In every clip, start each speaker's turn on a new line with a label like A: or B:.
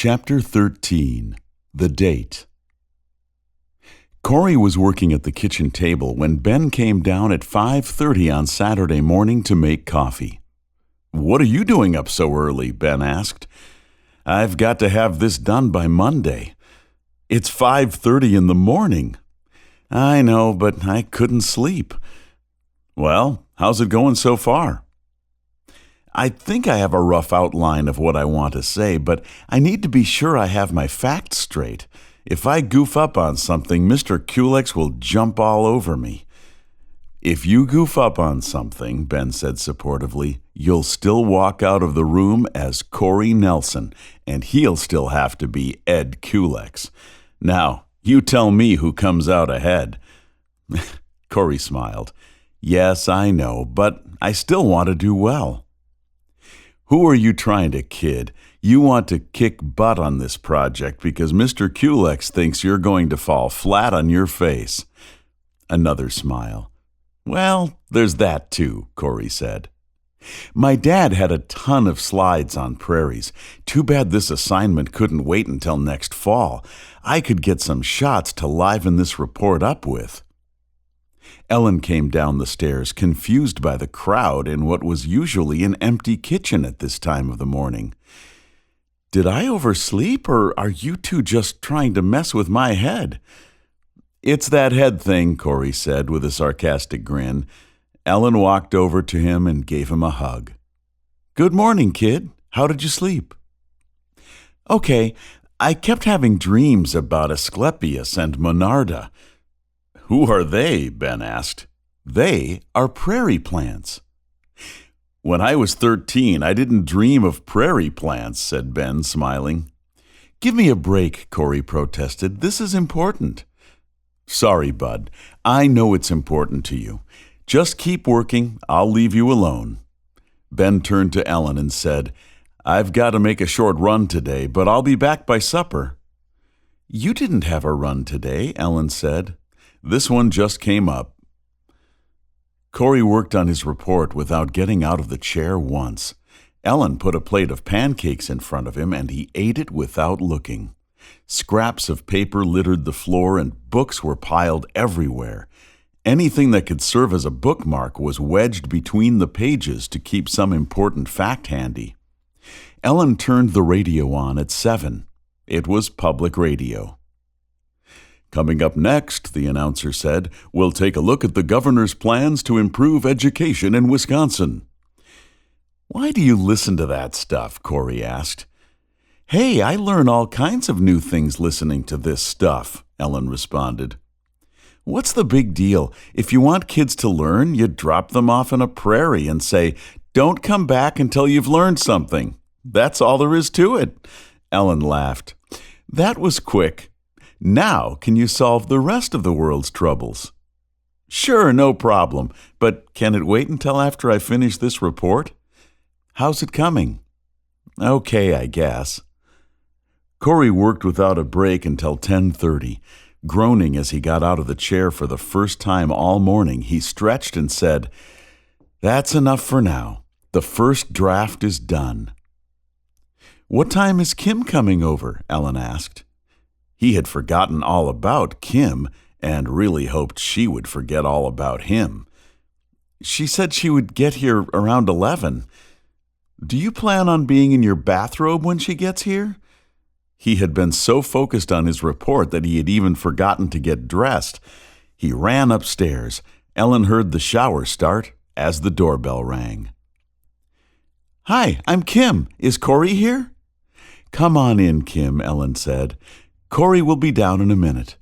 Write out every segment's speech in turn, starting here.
A: Chapter 13. The Date. Corey was working at the kitchen table when Ben came down at 5:30 on Saturday morning to make coffee. "What are you doing up so early?" Ben asked. "I've got to have this done by Monday." "It's 5:30 in the morning." "I know, but I couldn't sleep." "Well, how's it going so far?" "I think I have a rough outline of what I want to say, but I need to be sure I have my facts straight. If I goof up on something, Mr. Kulex will jump all over me." "If you goof up on something," Ben said supportively, "you'll still walk out of the room as Corey Nelson, and he'll still have to be Ed Kulex. Now, you tell me who comes out ahead." Corey smiled. "Yes, I know, but I still want to do well." "Who are you trying to kid? You want to kick butt on this project because Mr. Kulex thinks you're going to fall flat on your face." Another smile. "Well, there's that too," Corey said. "My dad had a ton of slides on prairies. Too bad this assignment couldn't wait until next fall. I could get some shots to liven this report up with." Ellen came down the stairs, confused by the crowd in what was usually an empty kitchen at this time of the morning. "Did I oversleep, or are you two just trying to mess with my head?" "It's that head thing," Corey said with a sarcastic grin. Ellen walked over to him and gave him a hug. "Good morning, kid. How did you sleep?" "Okay, I kept having dreams about Asclepius and Monarda." "Who are they?" Ben asked. "They are prairie plants." "When I was 13, I didn't dream of prairie plants," said Ben, smiling. "Give me a break," Corey protested. "This is important." "Sorry, bud. I know it's important to you. Just keep working. I'll leave you alone." Ben turned to Ellen and said, "I've got to make a short run today, but I'll be back by supper." "You didn't have a run today," Ellen said. "This one just came up." Corey worked on his report without getting out of the chair once. Ellen put a plate of pancakes in front of him, and he ate it without looking. Scraps of paper littered the floor, and books were piled everywhere. Anything that could serve as a bookmark was wedged between the pages to keep some important fact handy. Ellen turned the radio on at 7. It was public radio. "Coming up next," the announcer said, "we'll take a look at the governor's plans to improve education in Wisconsin." "Why do you listen to that stuff?" Corey asked. "Hey, I learn all kinds of new things listening to this stuff," Ellen responded. "What's the big deal? If you want kids to learn, you drop them off in a prairie and say, 'Don't come back until you've learned something.' That's all there is to it." Ellen laughed. "That was quick. Now, can you solve the rest of the world's troubles?" "Sure, no problem. But can it wait until after I finish this report?" "How's it coming?" "Okay, I guess." Corey worked without a break until 10:30. Groaning as he got out of the chair for the first time all morning, he stretched and said, "That's enough for now. The first draft is done." "What time is Kim coming over?" Ellen asked. He had forgotten all about Kim and really hoped she would forget all about him. "She said she would get here around 11. "Do you plan on being in your bathrobe when she gets here?" He had been so focused on his report that he had even forgotten to get dressed. He ran upstairs. Ellen heard the shower start as the doorbell rang. "Hi, I'm Kim. Is Corey here?" "Come on in, Kim," Ellen said. "Corey will be down in a minute."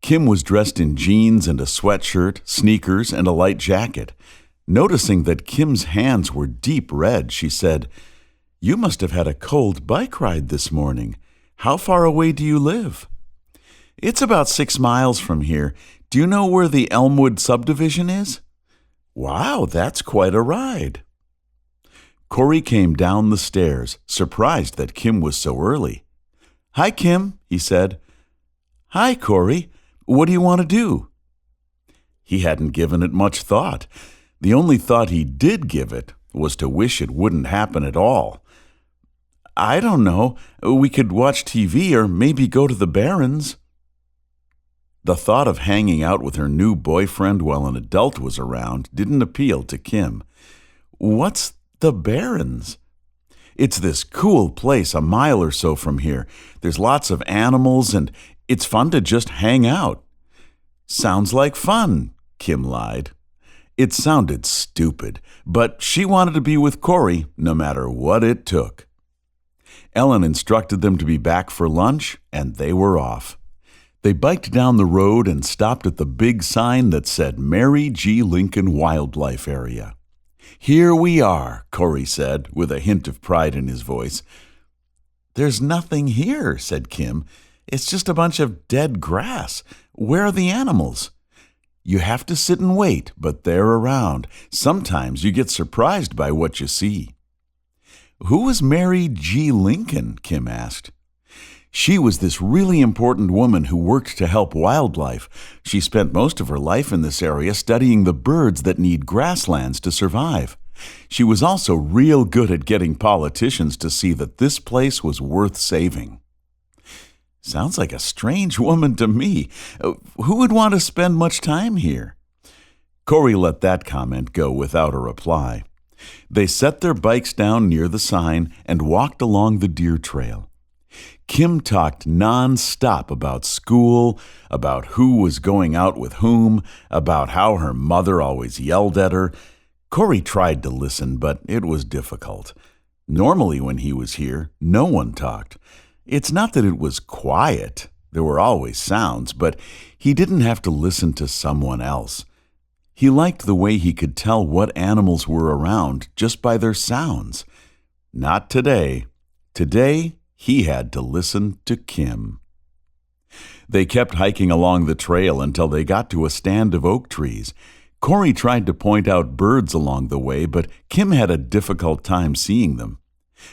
A: Kim was dressed in jeans and a sweatshirt, sneakers, and a light jacket. Noticing that Kim's hands were deep red, she said, "You must have had a cold bike ride this morning. How far away do you live?" "It's about 6 miles from here. Do you know where the Elmwood subdivision is?" "Wow, that's quite a ride." Corey came down the stairs, surprised that Kim was so early. "Hi, Kim," he said. "Hi, Corey. What do you want to do?" He hadn't given it much thought. The only thought he did give it was to wish it wouldn't happen at all. I don't know. We could watch TV or maybe go to the Barrens. The thought of hanging out with her new boyfriend while an adult was around didn't appeal to Kim. What's the Barrens? It's this cool place a mile or so from here. There's lots of animals and it's fun to just hang out. Sounds like fun, Kim lied. It sounded stupid, but she wanted to be with Corey no matter what it took. Ellen instructed them to be back for lunch, and they were off. They biked down the road and stopped at the big sign that said Mary G. Lincoln Wildlife Area. "Here we are," Corey said, with a hint of pride in his voice. "There's nothing here," said Kim. "It's just a bunch of dead grass. Where are the animals?" "You have to sit and wait, but they're around. Sometimes you get surprised by what you see." "Who was Mary G. Lincoln?" Kim asked. "She was this really important woman who worked to help wildlife. She spent most of her life in this area studying the birds that need grasslands to survive. She was also real good at getting politicians to see that this place was worth saving." "Sounds like a strange woman to me. Who would want to spend much time here?" Corey let that comment go without a reply. They set their bikes down near the sign and walked along the deer trail. Kim talked non-stop about school, about who was going out with whom, about how her mother always yelled at her. Corey tried to listen, but it was difficult. Normally when he was here, no one talked. It's not that it was quiet. There were always sounds, but he didn't have to listen to someone else. He liked the way he could tell what animals were around just by their sounds. Not today. Today, he had to listen to Kim. They kept hiking along the trail until they got to a stand of oak trees. Corey tried to point out birds along the way, but Kim had a difficult time seeing them.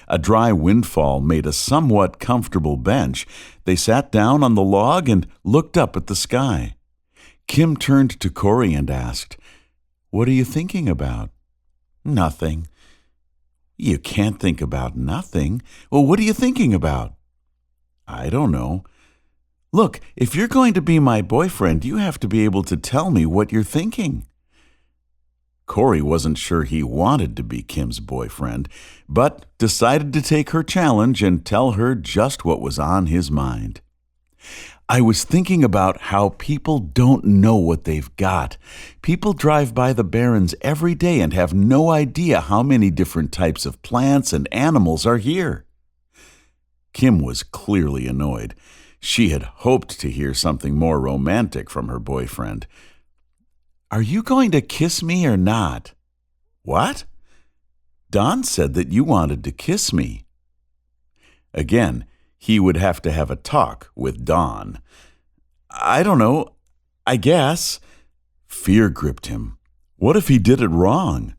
A: A dry windfall made a somewhat comfortable bench. They sat down on the log and looked up at the sky. Kim turned to Corey and asked, "What are you thinking about?" "Nothing." "You can't think about nothing. Well, what are you thinking about?" "I don't know." "Look, if you're going to be my boyfriend, you have to be able to tell me what you're thinking." Corey wasn't sure he wanted to be Kim's boyfriend, but decided to take her challenge and tell her just what was on his mind. "I was thinking about how people don't know what they've got. People drive by the Barrens every day and have no idea how many different types of plants and animals are here." Kim was clearly annoyed. She had hoped to hear something more romantic from her boyfriend. "Are you going to kiss me or not?" "What?" "Don said that you wanted to kiss me." Again, he would have to have a talk with Don. "I don't know. I guess." Fear gripped him. What if he did it wrong?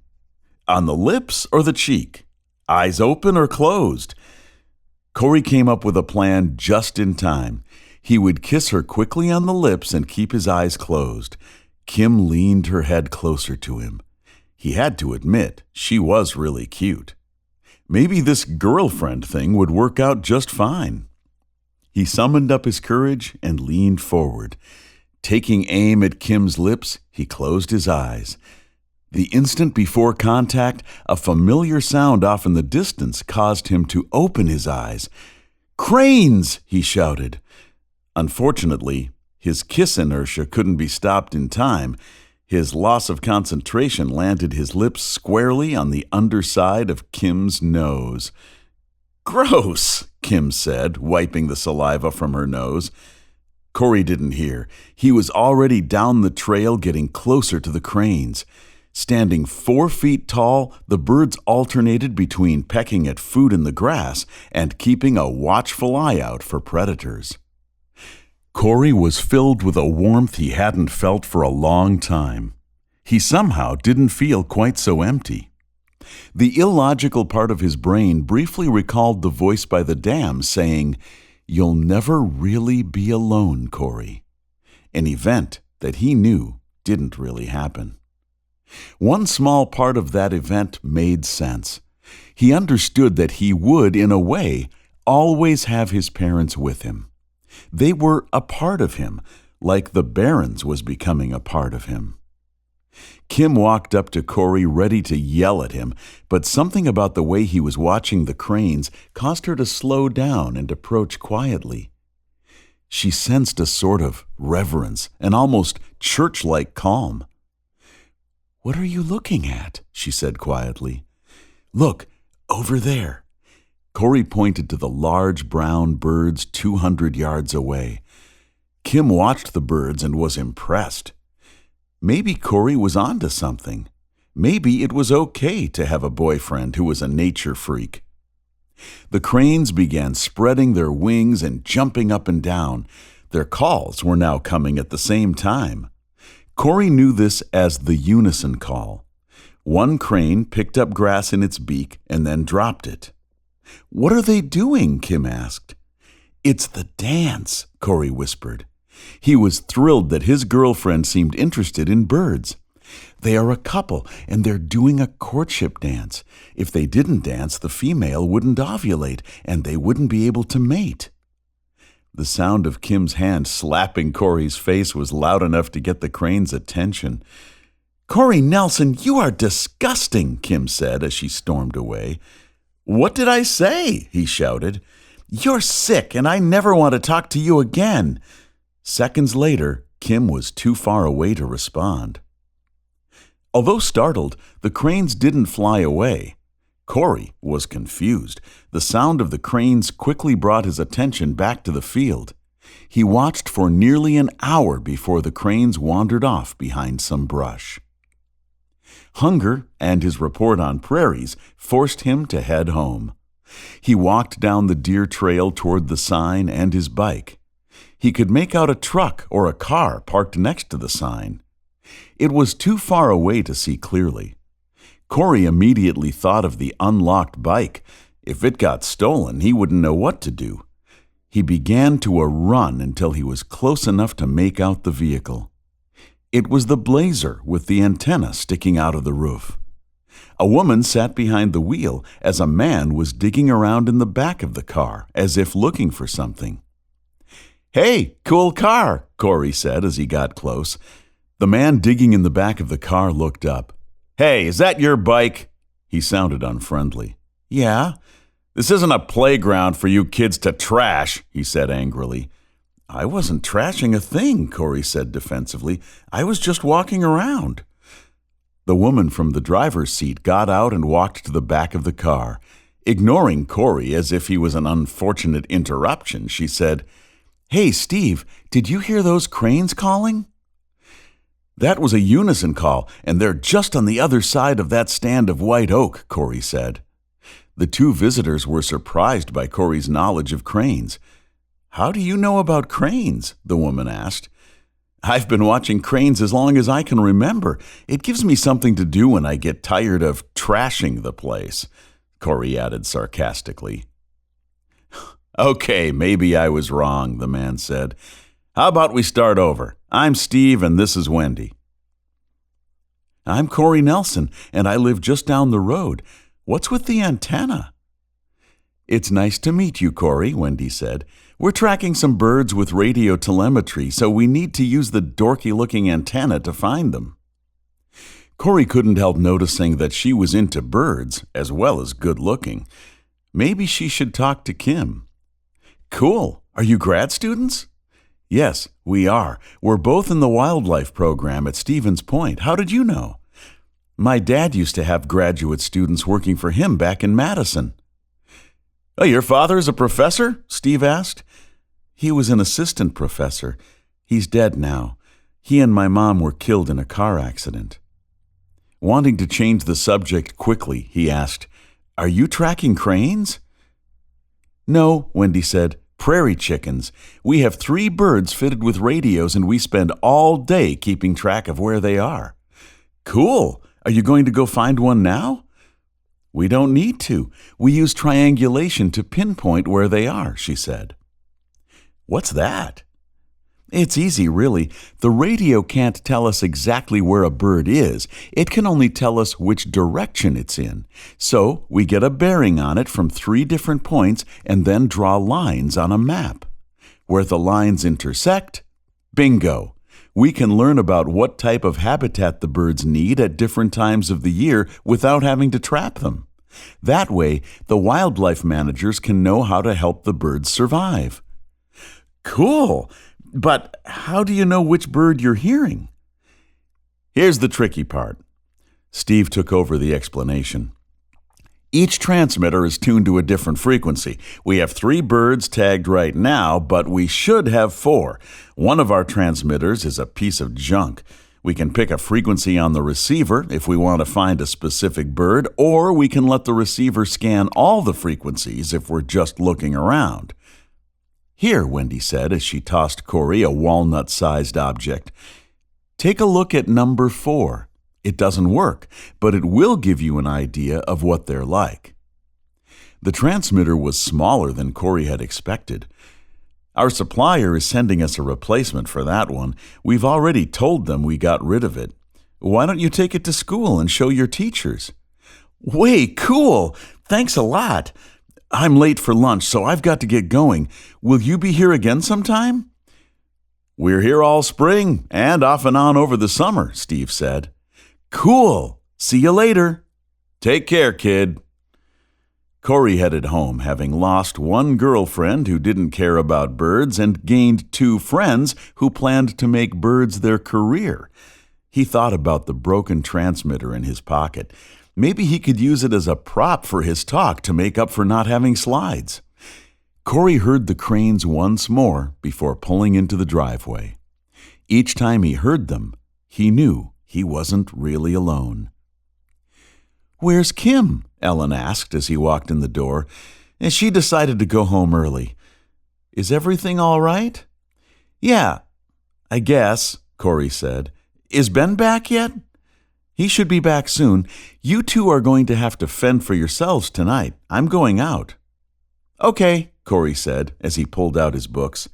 A: On the lips or the cheek? Eyes open or closed? Corey came up with a plan just in time. He would kiss her quickly on the lips and keep his eyes closed. Kim leaned her head closer to him. He had to admit, she was really cute. Maybe this girlfriend thing would work out just fine. He summoned up his courage and leaned forward. Taking aim at Kim's lips, he closed his eyes. The instant before contact, a familiar sound off in the distance caused him to open his eyes. "Cranes!" he shouted. Unfortunately, his kiss inertia couldn't be stopped in time. His loss of concentration landed his lips squarely on the underside of Kim's nose. "Gross," Kim said, wiping the saliva from her nose. Corey didn't hear. He was already down the trail getting closer to the cranes. Standing 4 feet tall, the birds alternated between pecking at food in the grass and keeping a watchful eye out for predators. Corey was filled with a warmth he hadn't felt for a long time. He somehow didn't feel quite so empty. The illogical part of his brain briefly recalled the voice by the dam saying, "You'll never really be alone, Corey." An event that he knew didn't really happen. One small part of that event made sense. He understood that he would, in a way, always have his parents with him. They were a part of him, like the Barrens was becoming a part of him. Kim walked up to Corey ready to yell at him, but something about the way he was watching the cranes caused her to slow down and approach quietly. She sensed a sort of reverence, an almost church-like calm. "What are you looking at?" she said quietly. "Look, over there." Corey pointed to the large brown birds 200 yards away. Kim watched the birds and was impressed. Maybe Corey was onto something. Maybe it was okay to have a boyfriend who was a nature freak. The cranes began spreading their wings and jumping up and down. Their calls were now coming at the same time. Corey knew this as the unison call. One crane picked up grass in its beak and then dropped it. "What are they doing?" Kim asked. "It's the dance," Corey whispered. He was thrilled that his girlfriend seemed interested in birds. "They are a couple, and they're doing a courtship dance. If they didn't dance, the female wouldn't ovulate, and they wouldn't be able to mate." The sound of Kim's hand slapping Corey's face was loud enough to get the crane's attention. "Corey Nelson, you are disgusting," Kim said as she stormed away. "What did I say?" he shouted. "You're sick, and I never want to talk to you again." Seconds later, Kim was too far away to respond. Although startled, the cranes didn't fly away. Corey was confused. The sound of the cranes quickly brought his attention back to the field. He watched for nearly an hour before the cranes wandered off behind some brush. Hunger and his report on prairies forced him to head home. He walked down the deer trail toward the sign and his bike. He could make out a truck or a car parked next to the sign. It was too far away to see clearly. Corey immediately thought of the unlocked bike. If it got stolen, he wouldn't know what to do. He began to run until he was close enough to make out the vehicle. It was the Blazer with the antenna sticking out of the roof. A woman sat behind the wheel as a man was digging around in the back of the car, as if looking for something. "Hey, cool car," Corey said as he got close. The man digging in the back of the car looked up. "Hey, is that your bike?" He sounded unfriendly. "Yeah." "This isn't a playground for you kids to trash," he said angrily. "I wasn't trashing a thing," Corey said defensively. "I was just walking around." The woman from the driver's seat got out and walked to the back of the car. Ignoring Corey as if he was an unfortunate interruption, she said, "Hey, Steve, did you hear those cranes calling?" "That was a unison call, and they're just on the other side of that stand of white oak," Corey said. The two visitors were surprised by Corey's knowledge of cranes. "How do you know about cranes?" the woman asked. "I've been watching cranes as long as I can remember. It gives me something to do when I get tired of trashing the place," Corey added sarcastically. "Okay, maybe I was wrong," the man said. "How about we start over? I'm Steve, and this is Wendy." "I'm Corey Nelson, and I live just down the road. What's with the antenna?" "It's nice to meet you, Corey," Wendy said. "We're tracking some birds with radio telemetry, so we need to use the dorky-looking antenna to find them." Corey couldn't help noticing that she was into birds, as well as good-looking. Maybe she should talk to Kim. "Cool. Are you grad students?" "Yes, we are. We're both in the wildlife program at Stevens Point. How did you know?" "My dad used to have graduate students working for him back in Madison." "Oh, your father is a professor?" Steve asked. "He was an assistant professor. He's dead now. He and my mom were killed in a car accident." Wanting to change the subject quickly, he asked, "Are you tracking cranes?" "No," Wendy said. "Prairie chickens. We have 3 birds fitted with radios, and we spend all day keeping track of where they are." "Cool. Are you going to go find one now?" "We don't need to. We use triangulation to pinpoint where they are," she said. "What's that?" It's easy, really. The radio can't tell us exactly where a bird is. It can only tell us which direction it's in. So we get a bearing on it from 3 different points and then draw lines on a map. Where the lines intersect, bingo! We can learn about what type of habitat the birds need at different times of the year without having to trap them. That way, the wildlife managers can know how to help the birds survive. Cool! But how do you know which bird you're hearing? Here's the tricky part. Steve took over the explanation. Each transmitter is tuned to a different frequency. We have 3 birds tagged right now, but we should have 4. One of our transmitters is a piece of junk. We can pick a frequency on the receiver if we want to find a specific bird, or we can let the receiver scan all the frequencies if we're just looking around. Here, Wendy said as she tossed Corey a walnut-sized object. Take a look at number 4. It doesn't work, but it will give you an idea of what they're like. The transmitter was smaller than Corey had expected. Our supplier is sending us a replacement for that one. We've already told them we got rid of it. Why don't you take it to school and show your teachers? Way cool! Thanks a lot! I'm late for lunch, so I've got to get going. Will you be here again sometime? We're here all spring and off and on over the summer, Steve said. Cool. See you later. Take care, kid. Corey headed home, having lost 1 girlfriend who didn't care about birds and gained 2 friends who planned to make birds their career. He thought about the broken transmitter in his pocket. Maybe he could use it as a prop for his talk to make up for not having slides. Corey heard the cranes once more before pulling into the driveway. Each time he heard them, he knew he wasn't really alone. "Where's Kim?" Ellen asked as he walked in the door, and she decided to go home early. "Is everything all right?" "Yeah, I guess," Corey said. "Is Ben back yet?" "He should be back soon. You 2 are going to have to fend for yourselves tonight. I'm going out." "Okay," Corey said as he pulled out his books.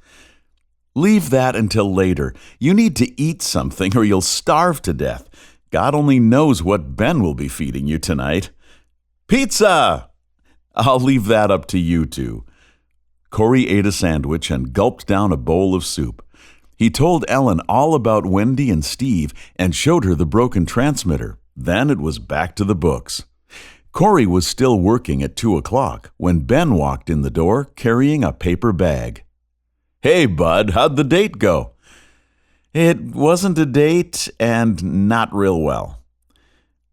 A: "Leave that until later. You need to eat something or you'll starve to death. God only knows what Ben will be feeding you tonight." "Pizza!" "I'll leave that up to you 2. Corey ate a sandwich and gulped down a bowl of soup. He told Ellen all about Wendy and Steve and showed her the broken transmitter. Then it was back to the books. Corey was still working at 2 o'clock when Ben walked in the door carrying a paper bag. "Hey, bud, how'd the date go?" "It wasn't a date and not real well."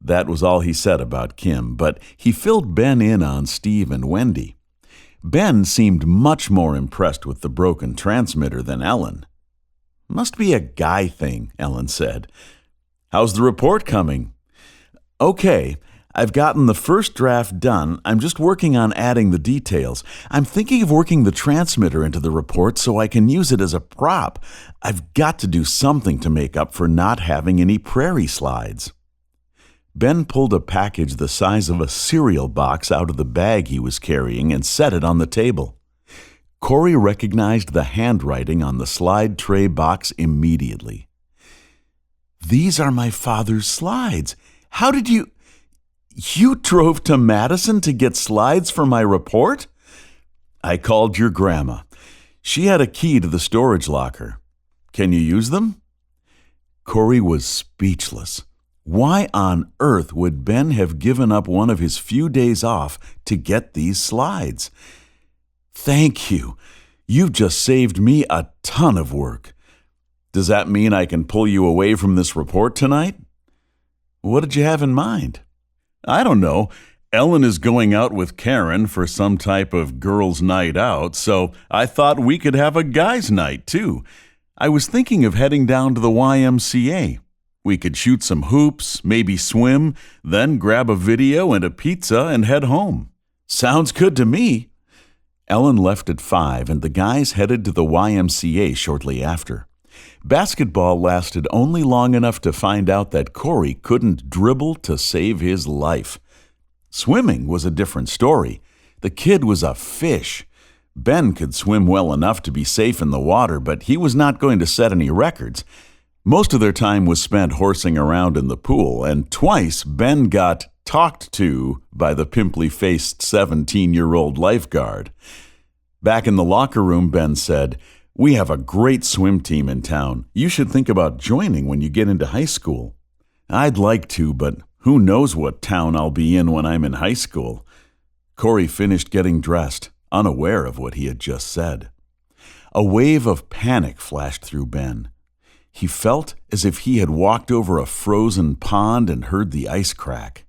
A: That was all he said about Kim, but he filled Ben in on Steve and Wendy. Ben seemed much more impressed with the broken transmitter than Ellen. "Must be a guy thing," Ellen said. "How's the report coming?" "Okay. I've gotten the first draft done. I'm just working on adding the details. I'm thinking of working the transmitter into the report so I can use it as a prop. I've got to do something to make up for not having any prairie slides." Ben pulled a package the size of a cereal box out of the bag he was carrying and set it on the table. Corey recognized the handwriting on the slide tray box immediately. "These are my father's slides. How did you... You drove to Madison to get slides for my report?" "I called your grandma. She had a key to the storage locker. Can you use them?" Corey was speechless. Why on earth would Ben have given up one of his few days off to get these slides? "Thank you. You've just saved me a ton of work. Does that mean I can pull you away from this report tonight?" "What did you have in mind?" "I don't know. Ellen is going out with Karen for some type of girls' night out, so I thought we could have a guys' night, too. I was thinking of heading down to the YMCA. We could shoot some hoops, maybe swim, then grab a video and a pizza and head home." "Sounds good to me." Ellen left at 5, and the guys headed to the YMCA shortly after. Basketball lasted only long enough to find out that Corey couldn't dribble to save his life. Swimming was a different story. The kid was a fish. Ben could swim well enough to be safe in the water, but he was not going to set any records. Most of their time was spent horsing around in the pool, and twice Ben got talked to by the pimply-faced 17-year-old lifeguard. Back in the locker room, Ben said, "We have a great swim team in town. You should think about joining when you get into high school." "I'd like to, but who knows what town I'll be in when I'm in high school." Corey finished getting dressed, unaware of what he had just said. A wave of panic flashed through Ben. He felt as if he had walked over a frozen pond and heard the ice crack.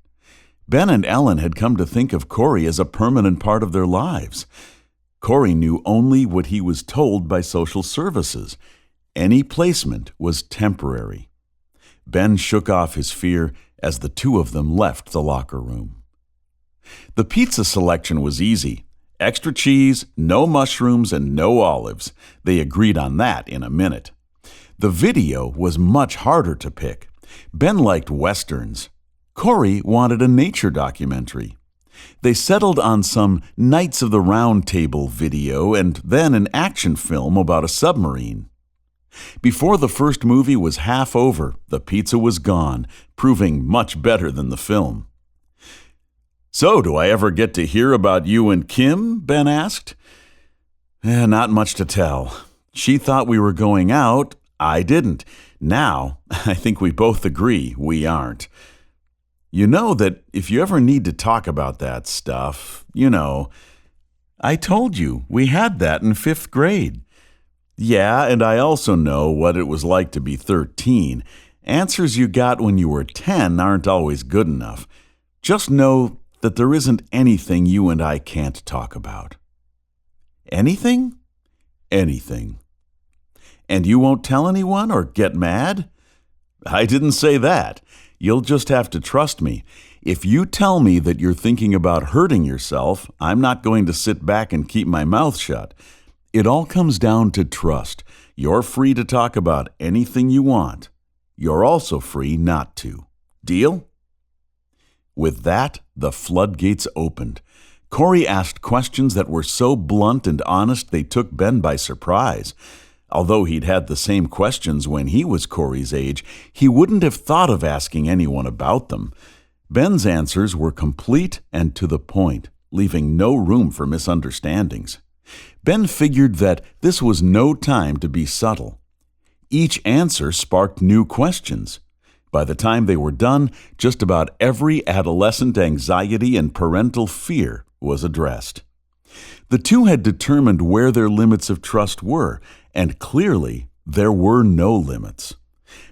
A: Ben and Ellen had come to think of Corey as a permanent part of their lives. Corey knew only what he was told by social services. Any placement was temporary. Ben shook off his fear as the two of them left the locker room. The pizza selection was easy. Extra cheese, no mushrooms, and no olives. They agreed on that in a minute. The video was much harder to pick. Ben liked westerns. Corey wanted a nature documentary. They settled on some Knights of the Round Table video and then an action film about a submarine. Before the first movie was half over, the pizza was gone, proving much better than the film. "So, do I ever get to hear about you and Kim?" Ben asked. Not much to tell. She thought we were going out. I didn't. Now, I think we both agree we aren't. You know that if you ever need to talk about that stuff, I told you we had that in 5th grade. Yeah, and I also know what it was like to be 13. Answers you got when you were 10 aren't always good enough. Just know that there isn't anything you and I can't talk about. Anything? Anything. And you won't tell anyone or get mad? I didn't say that. You'll just have to trust me. If you tell me that you're thinking about hurting yourself, I'm not going to sit back and keep my mouth shut. It all comes down to trust. You're free to talk about anything you want. You're also free not to. Deal? With that, the floodgates opened. Corey asked questions that were so blunt and honest they took Ben by surprise. Although he'd had the same questions when he was Corey's age, he wouldn't have thought of asking anyone about them. Ben's answers were complete and to the point, leaving no room for misunderstandings. Ben figured that this was no time to be subtle. Each answer sparked new questions. By the time they were done, just about every adolescent anxiety and parental fear was addressed. The two had determined where their limits of trust were, and clearly there were no limits.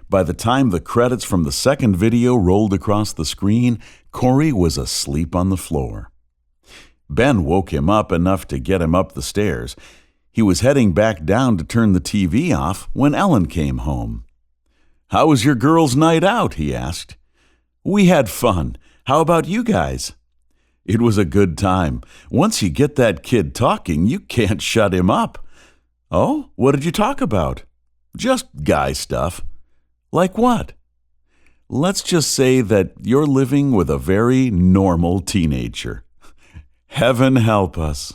A: By the time the credits from the second video rolled across the screen, Corey was asleep on the floor. Ben woke him up enough to get him up the stairs. He was heading back down to turn the TV off when Ellen came home. "How was your girls' night out?" he asked. "We had fun. How about you guys?" "It was a good time. Once you get that kid talking, you can't shut him up." "Oh, what did you talk about?" "Just guy stuff." "Like what?" "Let's just say that you're living with a very normal teenager." Heaven help us.